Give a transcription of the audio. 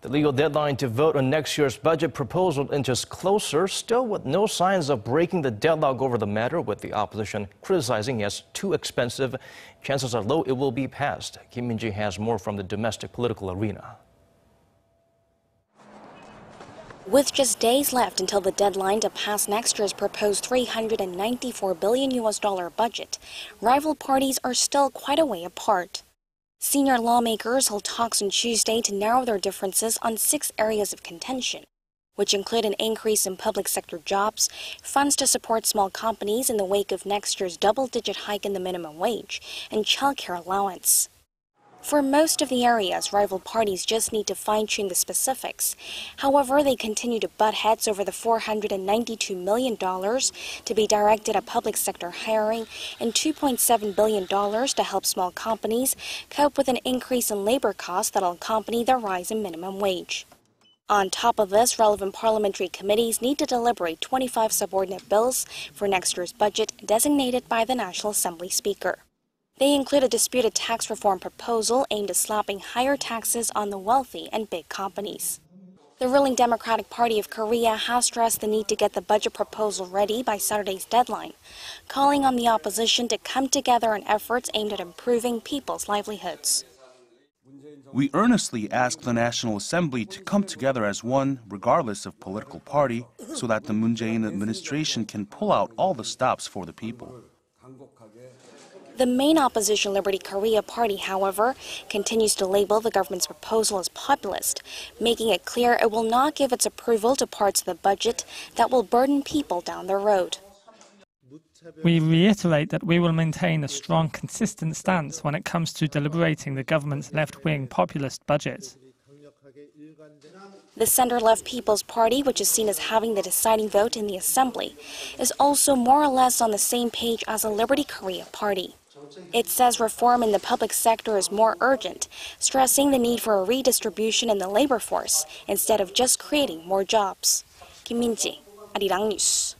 The legal deadline to vote on next year's budget proposal inches closer, still with no signs of breaking the deadlock over the matter, with the opposition criticizing as too expensive. Chances are low it will be passed. Kim Min-ji has more from the domestic political arena. With just days left until the deadline to pass next year's proposed $394 billion budget, rival parties are still quite a way apart. Senior lawmakers held talks on Tuesday to narrow their differences on 6 areas of contention, which include an increase in public sector jobs, funds to support small companies in the wake of next year's double-digit hike in the minimum wage, and childcare allowance. For most of the areas, rival parties just need to fine-tune the specifics. However, they continue to butt heads over the $492 million to be directed at public sector hiring and $2.7 billion to help small companies cope with an increase in labor costs that will accompany the rise in minimum wage. On top of this, relevant parliamentary committees need to deliberate 25 subordinate bills for next year's budget designated by the National Assembly Speaker. They include a disputed tax reform proposal aimed at slapping higher taxes on the wealthy and big companies. The ruling Democratic Party of Korea has stressed the need to get the budget proposal ready by Saturday's deadline, calling on the opposition to come together on efforts aimed at improving people's livelihoods. We earnestly ask the National Assembly to come together as one, regardless of political party, so that the Moon Jae-in administration can pull out all the stops for the people. The main opposition Liberty Korea party, however, continues to label the government's proposal as populist, making it clear it will not give its approval to parts of the budget that will burden people down the road. We reiterate that we will maintain a strong, consistent stance when it comes to deliberating the government's left-wing populist budget. The center-left People's Party, which is seen as having the deciding vote in the Assembly, is also more or less on the same page as the Liberty Korea party. It says reform in the public sector is more urgent, stressing the need for a redistribution in the labor force instead of just creating more jobs. Kim Min-ji, Arirang News.